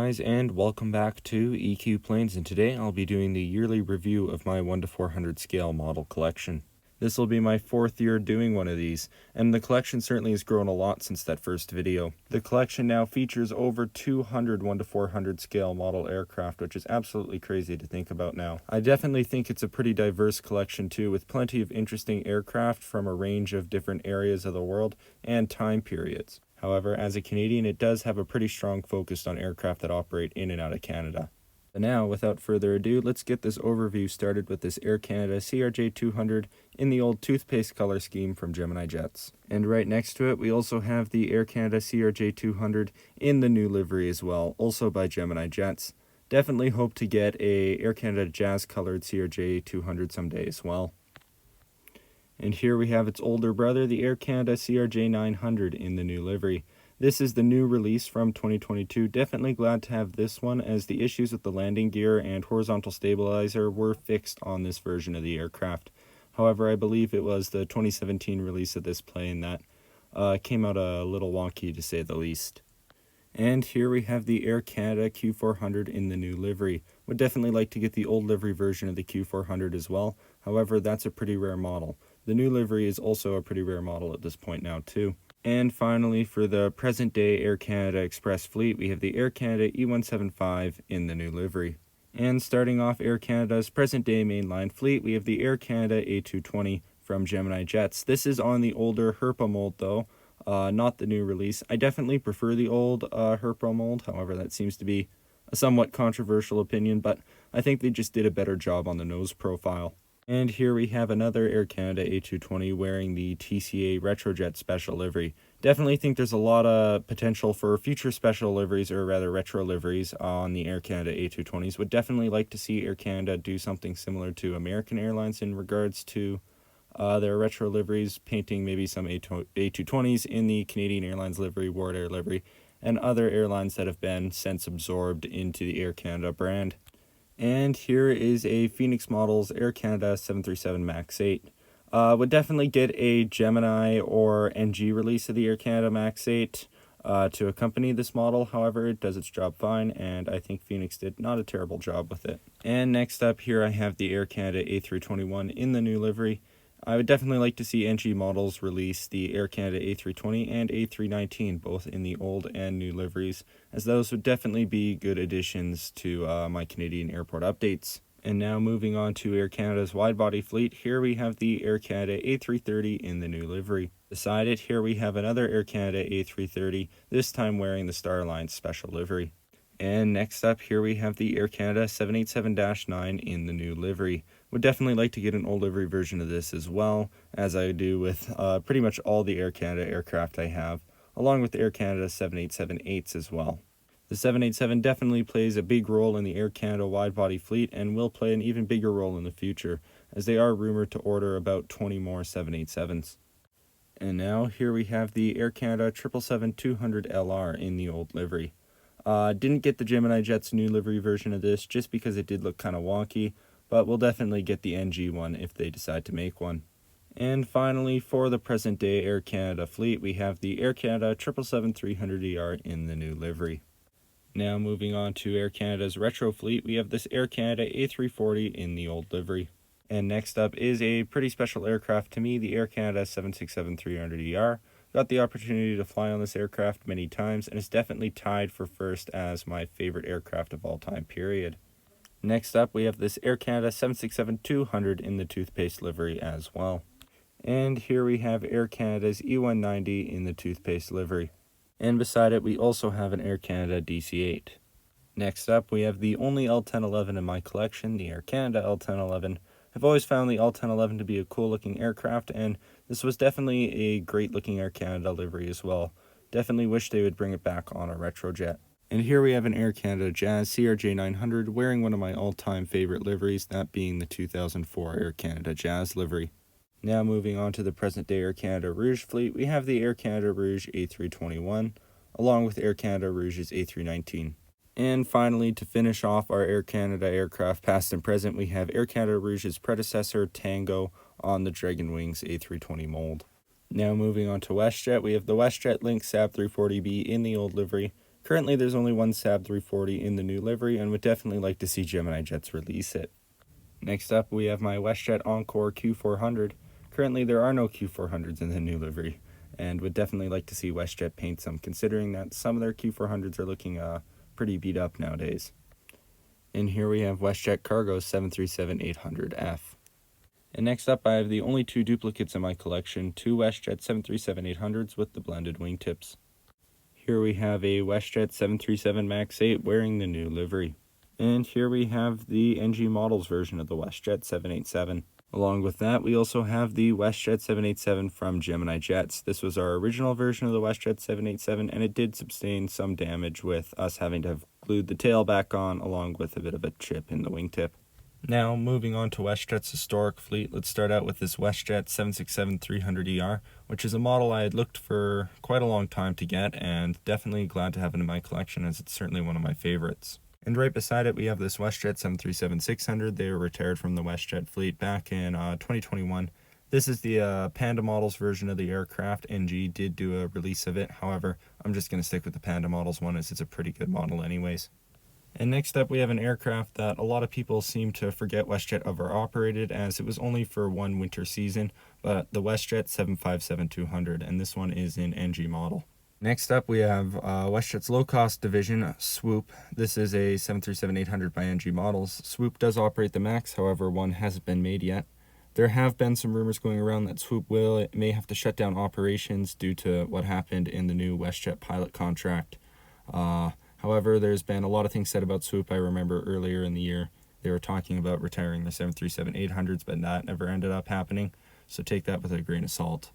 Guys, and welcome back to EQ Planes, and today I'll be doing the yearly review of my 1:400 scale model collection. This will be my 4th year doing one of these, and the collection certainly has grown a lot since that first video. The collection now features over 200 1:400 scale model aircraft, which is absolutely crazy to think about now. I definitely think it's a pretty diverse collection too, with plenty of interesting aircraft from a range of different areas of the world and time periods. However, as a Canadian, it does have a pretty strong focus on aircraft that operate in and out of Canada. But now, without further ado, let's get this overview started with this Air Canada CRJ200 in the old toothpaste color scheme from Gemini Jets. And right next to it, we also have the Air Canada CRJ200 in the new livery as well, also by Gemini Jets. Definitely hope to get a Air Canada Jazz colored CRJ200 someday as well. And here we have its older brother, the Air Canada CRJ900 in the new livery. This is the new release from 2022. Definitely glad to have this one, as the issues with the landing gear and horizontal stabilizer were fixed on this version of the aircraft. However, I believe it was the 2017 release of this plane that came out a little wonky, to say the least. And here we have the Air Canada Q400 in the new livery. Would definitely like to get the old livery version of the Q400 as well. However, that's a pretty rare model. The new livery is also a pretty rare model at this point now too. And finally, for the present day Air Canada Express fleet, we have the Air Canada E175 in the new livery. And starting off Air Canada's present day mainline fleet, we have the Air Canada A220 from Gemini Jets. This is on the older Herpa mold though, not the new release. I definitely prefer the old Herpa mold, however that seems to be a somewhat controversial opinion, but I think they just did a better job on the nose profile. And here we have another Air Canada A220 wearing the TCA Retrojet special livery. Definitely think there's a lot of potential for future special liveries, or rather retro liveries, on the Air Canada A220s. Would definitely like to see Air Canada do something similar to American Airlines in regards to their retro liveries, painting maybe some A220s in the Canadian Airlines livery, Ward Air livery, and other airlines that have been since absorbed into the Air Canada brand. And here is a Phoenix Models Air Canada 737 MAX 8. Would definitely get a Gemini or NG release of the Air Canada MAX 8 to accompany this model. However, it does its job fine, and I think Phoenix did not a terrible job with it. And next up here I have the Air Canada A321 in the new livery. I would definitely like to see NG models release the Air Canada A320 and A319, both in the old and new liveries, as those would definitely be good additions to my Canadian airport updates. And now moving on to Air Canada's wide-body fleet, here we have the Air Canada A330 in the new livery. Beside it, here we have another Air Canada A330, this time wearing the Star Alliance special livery. And next up, here we have the Air Canada 787-9 in the new livery. Would definitely like to get an old livery version of this as well, as I do with pretty much all the Air Canada aircraft I have, along with the Air Canada 787-8s as well. The 787 definitely plays a big role in the Air Canada wide-body fleet, and will play an even bigger role in the future, as they are rumored to order about 20 more 787s. And now, here we have the Air Canada 777-200LR in the old livery. Didn't get the Gemini Jets new livery version of this just because it did look kind of wonky, but we'll definitely get the NG one if they decide to make one. And finally, for the present day Air Canada fleet, we have the Air Canada 777-300ER in the new livery. Now moving on to Air Canada's retro fleet, we have this Air Canada A340 in the old livery. And next up is a pretty special aircraft to me, the Air Canada 767-300ER. Got the opportunity to fly on this aircraft many times, and it's definitely tied for first as my favorite aircraft of all time, period. Next up, we have this Air Canada 767-200 in the toothpaste livery as well. And here we have Air Canada's E190 in the toothpaste livery. And beside it, we also have an Air Canada DC-8. Next up, we have the only L1011 in my collection, the Air Canada L1011. I've always found the L1011 to be a cool looking aircraft, and this was definitely a great looking Air Canada livery as well. Definitely wish they would bring it back on a retrojet. And here we have an Air Canada Jazz CRJ900 wearing one of my all-time favorite liveries, that being the 2004 Air Canada Jazz livery. Now moving on to the present day Air Canada Rouge fleet, we have the Air Canada Rouge A321, along with Air Canada Rouge's A319. And finally, to finish off our Air Canada aircraft past and present, we have Air Canada Rouge's predecessor, Tango, on the Dragonwings A320 mold. Now moving on to WestJet, we have the WestJet Lynx SAB 340B in the old livery. Currently, there's only one Saab 340 in the new livery, and would definitely like to see Gemini Jets release it. Next up, we have my WestJet Encore Q400. Currently, there are no Q400s in the new livery, and would definitely like to see WestJet paint some, considering that some of their Q400s are looking pretty beat up nowadays. And here we have WestJet Cargo's 737-800F. And next up, I have the only two duplicates in my collection, two WestJet 737-800s with the blended wingtips. Here we have a WestJet 737 MAX 8 wearing the new livery. And here we have the NG Models version of the WestJet 787. Along with that, we also have the WestJet 787 from Gemini Jets. This was our original version of the WestJet 787, and it did sustain some damage with us having to have glued the tail back on, along with a bit of a chip in the wingtip. Now, moving on to WestJet's historic fleet, let's start out with this WestJet 767-300ER, which is a model I had looked for quite a long time to get, and definitely glad to have it in my collection, as it's certainly one of my favorites. And right beside it, we have this WestJet 737-600. They were retired from the WestJet fleet back in 2021. This is the Panda Models version of the aircraft. NG did do a release of it. However, I'm just going to stick with the Panda Models one, as it's a pretty good model anyways. And next up, we have an aircraft that a lot of people seem to forget WestJet ever operated, as it was only for one winter season, but the WestJet 757-200, and this one is in NG model. Next up, we have WestJet's low-cost division, Swoop. This is a 737-800 by NG Models. Swoop does operate the MAX, however, one hasn't been made yet. There have been some rumors going around that Swoop may have to shut down operations due to what happened in the new WestJet pilot contract. However, there's been a lot of things said about Swoop. I remember earlier in the year they were talking about retiring the 737-800s, but that never ended up happening, so take that with a grain of salt.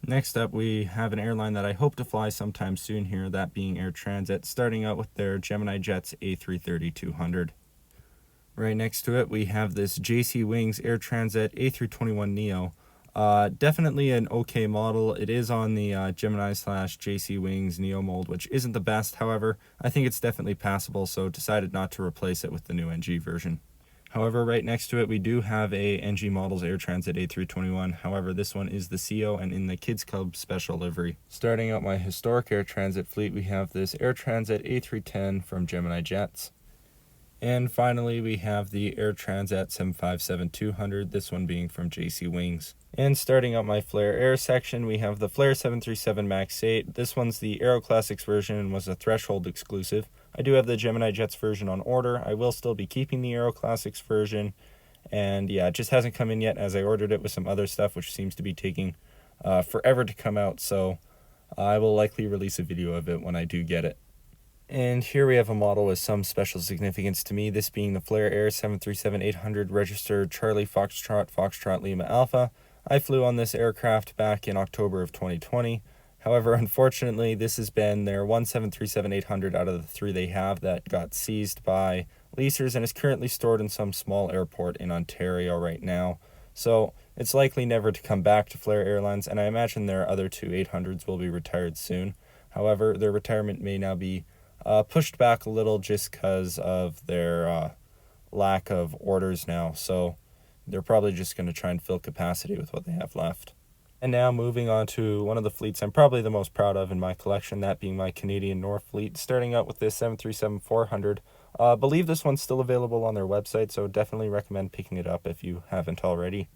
Next up, we have an airline that I hope to fly sometime soon here, that being Air Transat, starting out with their Gemini Jets A330-200. Right next to it, we have this JC Wings Air Transat A321neo. Definitely an okay model. It is on the Gemini/JC Wings Neo mold, which isn't the best. However, I think it's definitely passable, so decided not to replace it with the new NG version. However, right next to it, we do have a NG Models Air Transat A321. However, this one is the CO and in the Kids Club special livery. Starting out my historic Air Transat fleet, we have this Air Transat A310 from Gemini Jets. And finally, we have the Air Transat 757-200, this one being from JC Wings. And starting out my Flair Air section, we have the Flair 737 MAX 8. This one's the Aero Classics version and was a Threshold exclusive. I do have the Gemini Jets version on order. I will still be keeping the Aero Classics version. And yeah, it just hasn't come in yet, as I ordered it with some other stuff, which seems to be taking forever to come out. So I will likely release a video of it when I do get it. And here we have a model with some special significance to me, this being the Flair Air 737-800 registered Charlie Foxtrot Lima Alpha. I flew on this aircraft back in October of 2020. However, unfortunately, this has been their one 737-800 out of the three they have that got seized by leasers and is currently stored in some small airport in Ontario right now. So it's likely never to come back to Flair Airlines, and I imagine their other two 800s will be retired soon. However, their retirement may now be pushed back a little just because of their lack of orders now. So they're probably just going to try and fill capacity with what they have left. And now moving on to one of the fleets I'm probably the most proud of in my collection, that being my Canadian North fleet, starting out with this 737-400. I believe this one's still available on their website, so definitely recommend picking it up if you haven't already.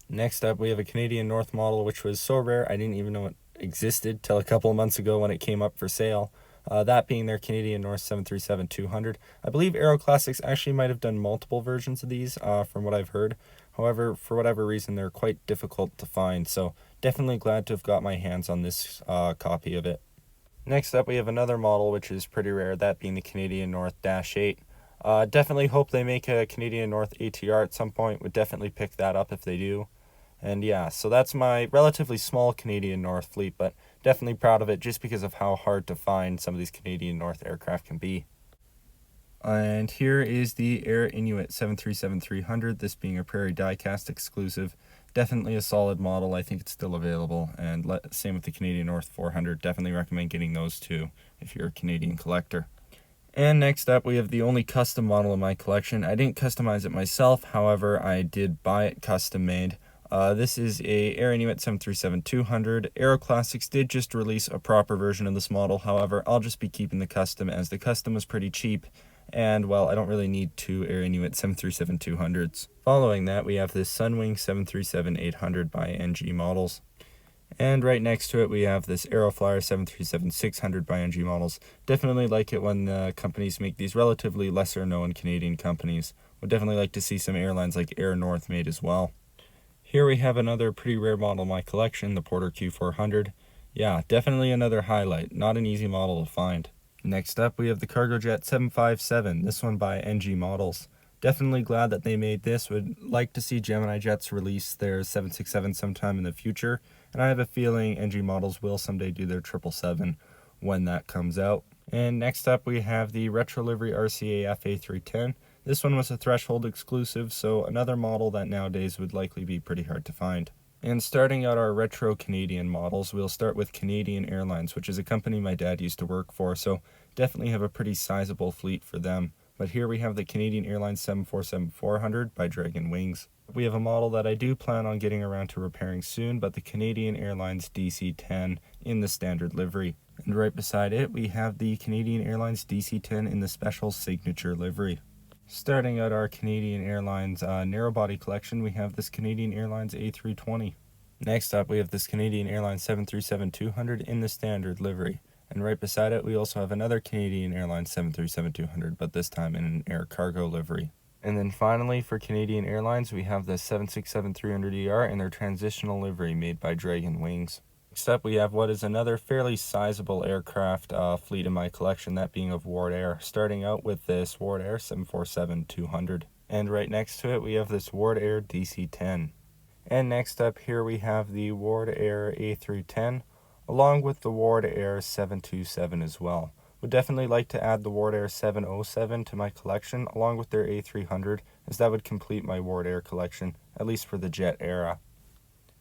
Next up, we have a Canadian North model, which was so rare I didn't even know it existed till a couple of months ago when it came up for sale. That being their Canadian North 737-200. I believe Aero Classics actually might have done multiple versions of these, from what I've heard. However, for whatever reason, they're quite difficult to find, so definitely glad to have got my hands on this copy of it. Next up, we have another model which is pretty rare, that being the Canadian North Dash 8. Definitely hope they make a Canadian North ATR at some point. Would definitely pick that up if they do. And yeah, so that's my relatively small Canadian North fleet, but definitely proud of it just because of how hard to find some of these Canadian North aircraft can be. And here is the Air Inuit 737-300, this being a Prairie Diecast exclusive. Definitely a solid model. I think it's still available. And same with the Canadian North 400. Definitely recommend getting those too if you're a Canadian collector. And next up, we have the only custom model in my collection. I didn't customize it myself. However, I did buy it custom made. This is a Air Inuit 737-200. Aero Classics did just release a proper version of this model. However, I'll just be keeping the custom as the custom was pretty cheap. And, well, I don't really need two Air Inuit 737-200s. Following that, we have this Sunwing 737-800 by NG Models. And right next to it, we have this Aeroflyer 737-600 by NG Models. Definitely like it when the companies make these relatively lesser-known Canadian companies. Would definitely like to see some airlines like Air North made as well. Here we have another pretty rare model in my collection, the Porter Q400. Yeah, definitely another highlight. Not an easy model to find. Next up, we have the Cargojet 757, this one by NG Models. Definitely glad that they made this. Would like to see Gemini Jets release their 767 sometime in the future. And I have a feeling NG Models will someday do their 777 when that comes out. And next up, we have the Retro Livery RCA FA310. This one was a Threshold exclusive, so another model that nowadays would likely be pretty hard to find. And starting out our retro Canadian models, we'll start with Canadian Airlines, which is a company my dad used to work for, so definitely have a pretty sizable fleet for them. But here we have the Canadian Airlines 747-400 by Dragon Wings. We have a model that I do plan on getting around to repairing soon, but the Canadian Airlines DC-10 in the standard livery. And right beside it, we have the Canadian Airlines DC-10 in the special signature livery. Starting out our Canadian Airlines narrow-body collection, we have this Canadian Airlines A320. Next up, we have this Canadian Airlines 737-200 in the standard livery. And right beside it, we also have another Canadian Airlines 737-200, but this time in an air cargo livery. And then finally, for Canadian Airlines, we have the 767-300ER in their transitional livery made by Dragon Wings. Next up, we have what is another fairly sizable aircraft fleet in my collection, that being of Ward Air, starting out with this Ward Air 747-200. And right next to it, we have this Ward Air DC-10. And next up here, we have the Ward Air A310, along with the Ward Air 727 as well. Would definitely like to add the Ward Air 707 to my collection, along with their A300, as that would complete my Ward Air collection, at least for the jet era.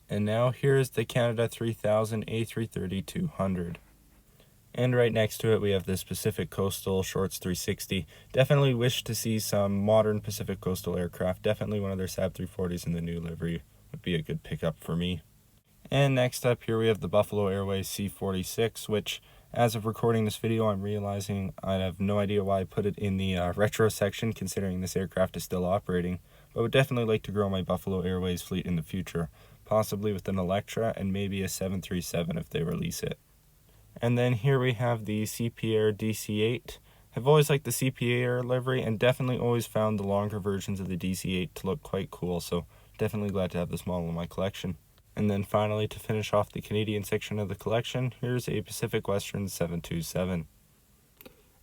And now here's the Canada 3000 A330-200. And right next to it we have this Pacific Coastal Shorts 360. Definitely wish to see some modern Pacific Coastal aircraft. Definitely one of their SAB 340s in the new livery would be a good pickup for me. And next up here we have the Buffalo Airways C46, which as of recording this video I'm realizing I have no idea why I put it in the retro section, considering this aircraft is still operating. But would definitely like to grow my Buffalo Airways fleet in the future. Possibly with an Electra and maybe a 737 if they release it. And then here we have the CP Air DC-8. I've always liked the CP Air livery and definitely always found the longer versions of the DC-8 to look quite cool, so definitely glad to have this model in my collection. And then finally, to finish off the Canadian section of the collection, here's a Pacific Western 727.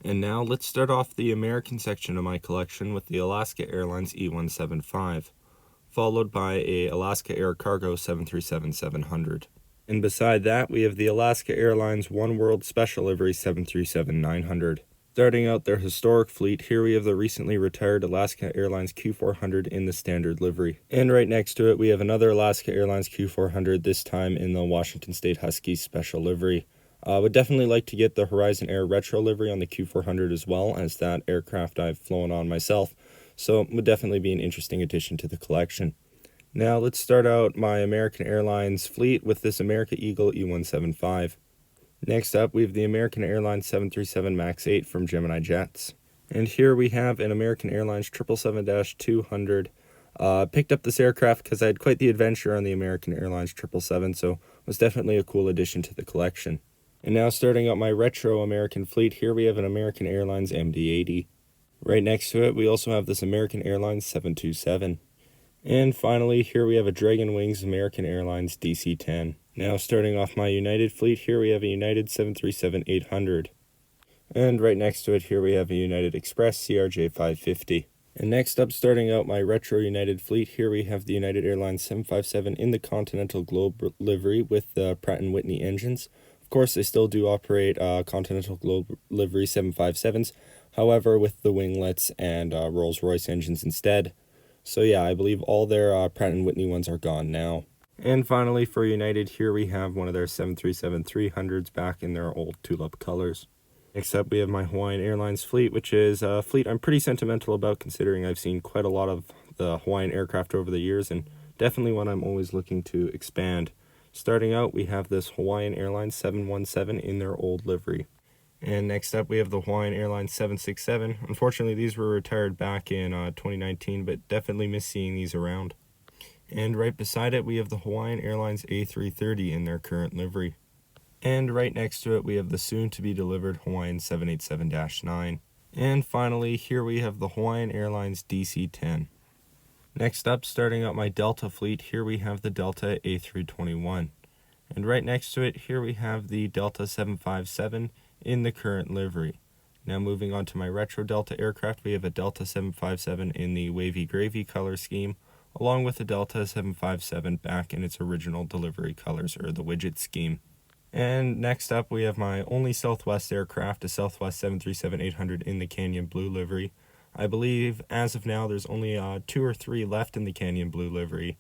And now let's start off the American section of my collection with the Alaska Airlines E175. Followed by a Alaska Air Cargo 737-700. And beside that, we have the Alaska Airlines One World Special Livery 737-900. Starting out their historic fleet, here we have the recently retired Alaska Airlines Q400 in the standard livery. And right next to it, we have another Alaska Airlines Q400, this time in the Washington State Huskies special livery. Would definitely like to get the Horizon Air retro livery on the Q400 as well, as that aircraft I've flown on myself. So it would definitely be an interesting addition to the collection. Now let's start out my American Airlines fleet with this America Eagle E175. Next up, we have the American Airlines 737 MAX 8 from Gemini Jets. And here we have an American Airlines 777-200. Picked up this aircraft because I had quite the adventure on the American Airlines 777, so it was definitely a cool addition to the collection. And now starting out my retro American fleet, here we have an American Airlines MD-80. Right next to it, we also have this American Airlines 727. And finally, here we have a Dragon Wings American Airlines DC-10. Now, starting off my United fleet, here we have a United 737-800. And right next to it, here we have a United Express CRJ-550. And next up, starting out my retro United fleet, here we have the United Airlines 757 in the Continental Globe livery with the Pratt & Whitney engines. Of course, they still do operate Continental Globe livery 757s, however, with the winglets and Rolls-Royce engines instead. So yeah, I believe all their Pratt & Whitney ones are gone now. And finally, for United, here we have one of their 737-300s back in their old tulip colors. Next up, we have my Hawaiian Airlines fleet, which is a fleet I'm pretty sentimental about, considering I've seen quite a lot of the Hawaiian aircraft over the years, and definitely one I'm always looking to expand. Starting out, we have this Hawaiian Airlines 717 in their old livery. And next up, we have the Hawaiian Airlines 767. Unfortunately, these were retired back in 2019, but definitely miss seeing these around. And right beside it, we have the Hawaiian Airlines A330 in their current livery. And right next to it, we have the soon-to-be-delivered Hawaiian 787-9. And finally, here we have the Hawaiian Airlines DC-10. Next up, starting out my Delta fleet, here we have the Delta A321. And right next to it, here we have the Delta 757 in the current livery. Now moving on to my retro Delta aircraft, we have a Delta 757 in the wavy gravy color scheme, along with the Delta 757 back in its original delivery colors, or the widget scheme. And next up, we have my only Southwest aircraft, a Southwest 737-800 in the Canyon Blue livery. I believe, as of now, there's only 2 or 3 left in the Canyon Blue livery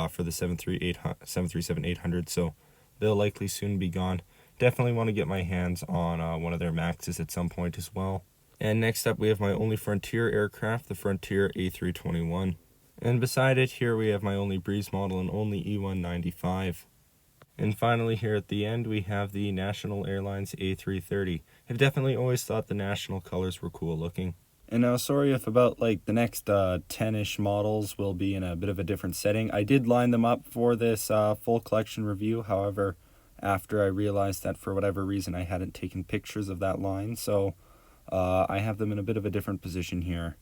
for the 737-800, so they'll likely soon be gone. Definitely want to get my hands on one of their Maxes at some point as well. And next up, we have my only Frontier aircraft, the Frontier A321. And beside it, here we have my only Breeze model and only E195. And finally, here at the end, we have the National Airlines A330. I've definitely always thought the national colors were cool looking. And now, sorry if about like the next 10-ish models will be in a bit of a different setting. I did line them up for this full collection review. However, after I realized that for whatever reason I hadn't taken pictures of that line, so I have them in a bit of a different position here.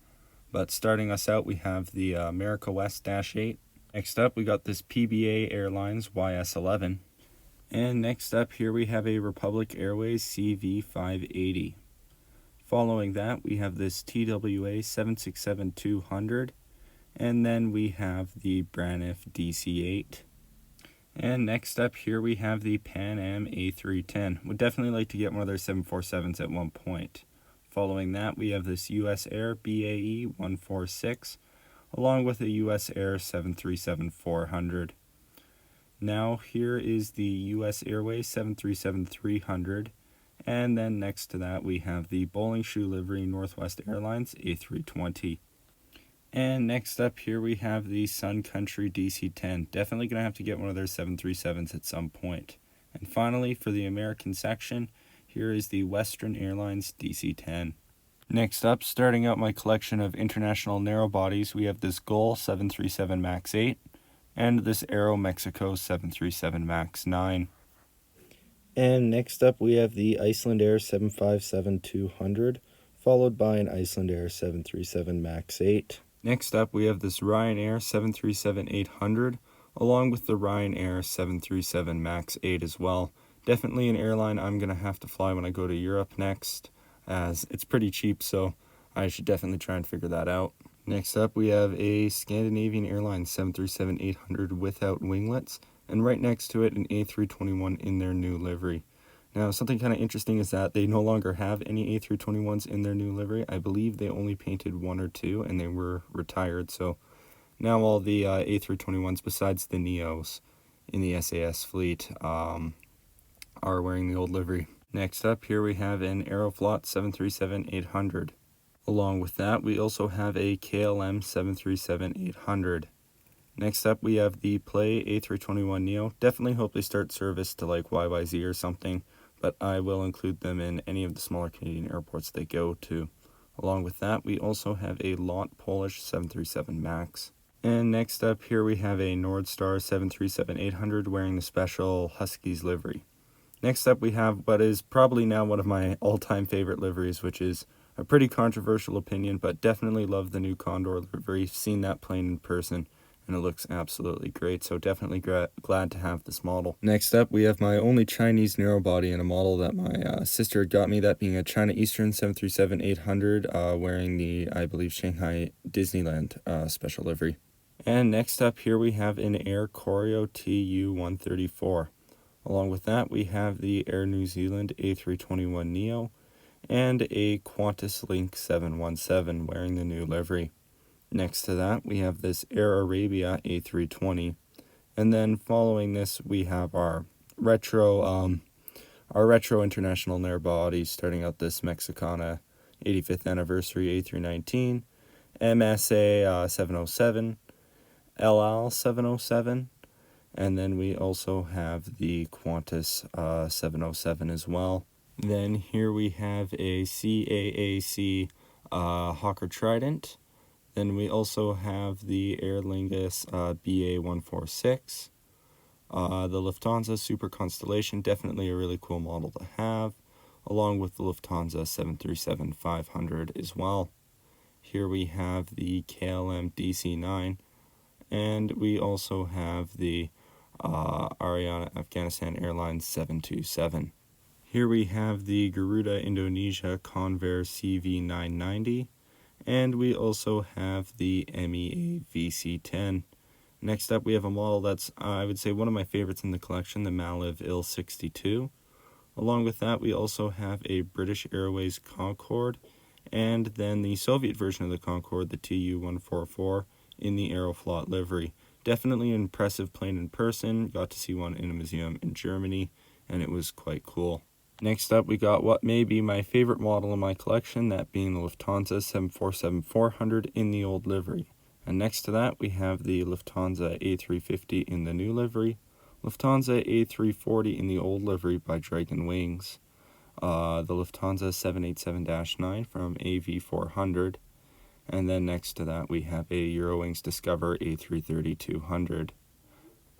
But starting us out, we have the America West -8. Next up, we got this PBA Airlines YS11. And next up here we have a Republic Airways CV580. Following that, we have this TWA 767-200. And then we have the Braniff DC-8. And next up here we have the Pan Am A310. Would definitely like to get one of their 747s at one point. Following that, we have this US Air BAE 146, along with a US Air 737-400. Now here is the US Airways 737-300, and then next to that we have the bowling shoe livery Northwest Airlines A320. And next up here we have the Sun Country DC-10. Definitely going to have to get one of their 737s at some point. And finally, for the American section, here is the Western Airlines DC-10. Next up, starting out my collection of international narrow bodies, we have this Gull 737 MAX 8 and this Aero Mexico 737 MAX 9. And next up, we have the Iceland Air 757-200, followed by an Iceland Air 737 MAX 8. Next up, we have this Ryanair 737-800, along with the Ryanair 737 MAX 8 as well. Definitely an airline I'm going to have to fly when I go to Europe next, as it's pretty cheap, so I should definitely try and figure that out. Next up, we have a Scandinavian Airlines 737-800 without winglets, and right next to it, an A321 in their new livery. Now, something kind of interesting is that they no longer have any A321s in their new livery. I believe they only painted 1 or 2, and they were retired, so now all the A321s, besides the Neos in the SAS fleet, are wearing the old livery. Next up, here we have an Aeroflot 737-800. Along with that, we also have a KLM 737-800. Next up, we have the Play A321neo. Definitely hope they start service to like YYZ or something, but I will include them in any of the smaller Canadian airports they go to. Along with that, we also have a LOT Polish 737 MAX. And next up here we have a Nordstar 737-800 wearing the special Huskies livery. Next up we have what is probably now one of my all-time favorite liveries, which is a pretty controversial opinion, but definitely love the new Condor livery. Seen that plane in person, and it looks absolutely great, so definitely glad to have this model. Next up, we have my only Chinese narrow body in a model that my sister got me, that being a China Eastern 737-800, wearing the, I believe, Shanghai Disneyland special livery. And next up here we have an Air Koryo TU-134. Along with that, we have the Air New Zealand A321neo and a Qantas Link 717 wearing the new livery. Next to that, we have this Air Arabia A320. And then following this, we have our retro international narrow body, starting out this Mexicana 85th anniversary A319, MSA 707, LL 707, and then we also have the Qantas 707 as well. Then here we have a CAAC Hawker Trident. Then we also have the Aer Lingus BA146. The Lufthansa Super Constellation, definitely a really cool model to have, along with the Lufthansa 737-500 as well. Here we have the KLM DC-9, and we also have the Ariana Afghanistan Airlines 727. Here we have the Garuda Indonesia Convair CV990, and we also have the MEA VC10. Next up, we have a model that's, I would say, one of my favorites in the collection, the Maliv IL-62. Along with that, we also have a British Airways Concorde, and then the Soviet version of the Concorde, the Tu-144, in the Aeroflot livery. Definitely an impressive plane in person. Got to see one in a museum in Germany, and it was quite cool. Next up, we got what may be my favorite model in my collection, that being the Lufthansa 747-400 in the old livery. And next to that, we have the Lufthansa A350 in the new livery, Lufthansa A340 in the old livery by Dragon Wings, the Lufthansa 787-9 from AV400, and then next to that, we have a Eurowings Discover A330-200.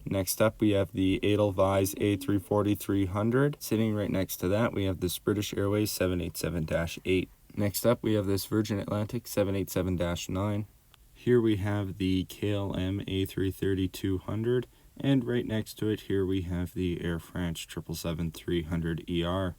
Next up, we have the Edelweiss A340-300. Sitting right next to that, we have this British Airways 787-8. Next up, we have this Virgin Atlantic 787-9. Here we have the KLM A330-200. And right next to it, here we have the Air France 777-300ER.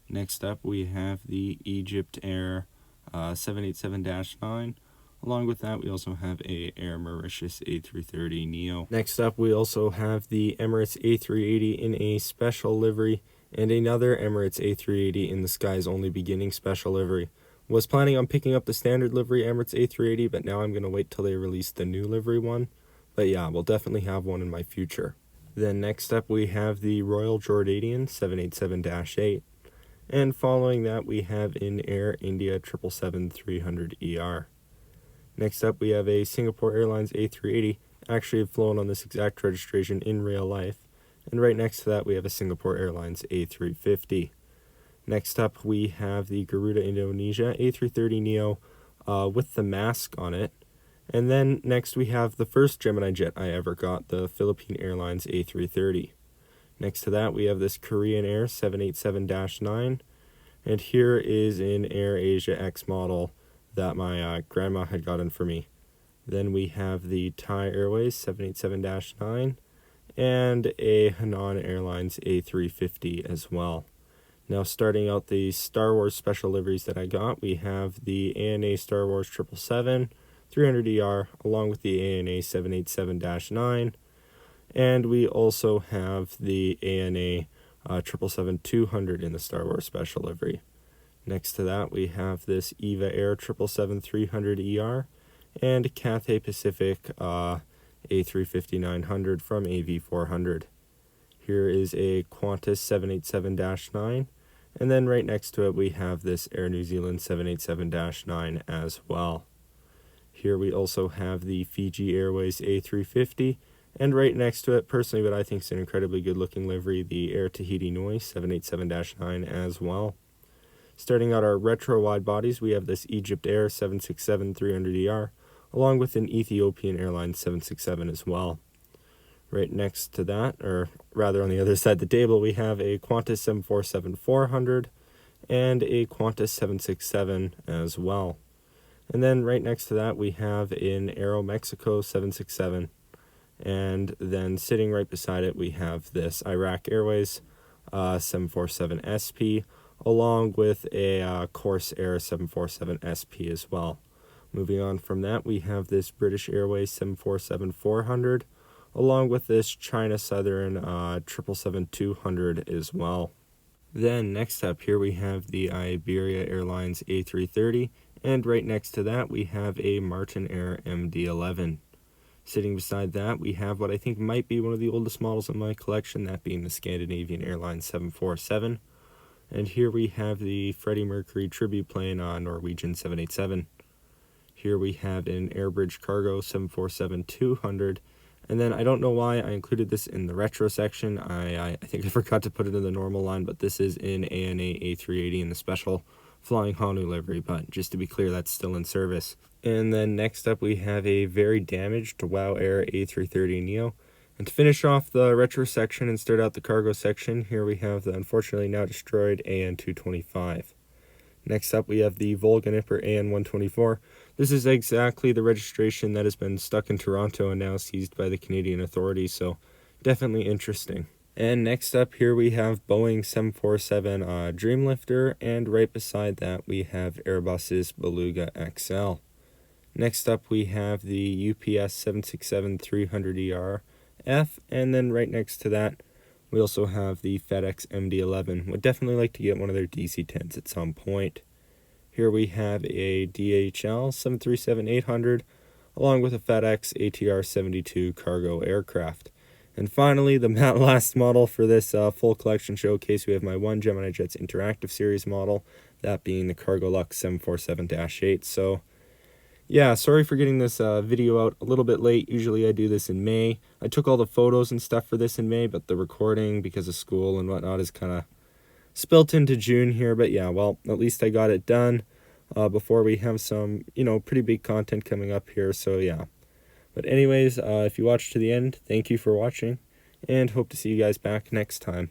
Next up, we have the Egypt Air 787-9. Along with that, we also have a Air Mauritius A330neo. Next up, we also have the Emirates A380 in a special livery, and another Emirates A380 in the Sky's Only Beginning special livery. Was planning on picking up the standard livery Emirates A380, but now I'm going to wait till they release the new livery one. But yeah, we'll definitely have one in my future. Then next up, we have the Royal Jordanian 787-8. And following that, we have an Air India 777-300ER. Next up, we have a Singapore Airlines A380. Actually have flown on this exact registration in real life. And right next to that, we have a Singapore Airlines A350. Next up, we have the Garuda Indonesia A330neo with the mask on it. And then next we have the first Gemini jet I ever got, the Philippine Airlines A330. Next to that, we have this Korean Air 787-9. And here is an Air Asia X model that my grandma had gotten for me. Then we have the Thai Airways 787-9 and a Hainan Airlines A350 as well. Now starting out the Star Wars special liveries that I got, we have the ANA Star Wars 777-300ER along with the ANA 787-9, and we also have the ANA 777-200 in the Star Wars special livery. Next to that, we have this EVA Air 777-300ER and Cathay Pacific A350-900 from AV400. Here is a Qantas 787-9, and then right next to it we have this Air New Zealand 787-9 as well. Here we also have the Fiji Airways A350, and right next to it, personally what I think is an incredibly good looking livery, the Air Tahiti Nui 787-9 as well. Starting out our retro wide bodies, we have this Egypt Air 767-300ER, along with an Ethiopian Airlines 767 as well. Right next to that, or rather on the other side of the table, we have a Qantas 747-400 and a Qantas 767 as well. And then right next to that, we have an Aero Mexico 767. And then sitting right beside it, we have this Iraq Airways 747 SP, along with a Corsair 747 SP as well. Moving on from that, we have this British Airways 747-400, along with this China Southern 777-200 as well. Then next up here we have the Iberia Airlines A330, and right next to that we have a Martin Air MD-11. Sitting beside that, we have what I think might be one of the oldest models in my collection, that being the Scandinavian Airlines 747. And here we have the Freddie Mercury tribute plane on Norwegian 787. Here we have an Airbridge Cargo 747-200. And then I don't know why I included this in the retro section. I think I forgot to put it in the normal line, but this is in ANA A380 in the special Flying Honu livery, but just to be clear, that's still in service. And then next up we have a very damaged WOW Air A330neo. And to finish off the retro section and start out the cargo section, here we have the unfortunately now destroyed AN225. Next up we have the Volga-Nipper AN124. This is exactly the registration that has been stuck in Toronto and now seized by the Canadian authorities, so definitely interesting. And next up here we have Boeing 747 Dreamlifter, and right beside that we have Airbus's Beluga XL. Next up we have the UPS 767-300ER F, and then right next to that we also have the FedEx MD-11. Would definitely like to get one of their DC-10s at some point. Here we have a DHL 737-800 along with a FedEx ATR-72 cargo aircraft. And finally, the last model for this full collection showcase, we have my one Gemini Jets Interactive Series model, that being the Cargolux 747-8. So yeah, sorry for getting this video out a little bit late. Usually I do this in May. I took all the photos and stuff for this in May, but the recording, because of school and whatnot, is kind of spilt into June here. But yeah, well, at least I got it done before we have some, pretty big content coming up here. So yeah. But anyways, if you watched to the end, thank you for watching, and hope to see you guys back next time.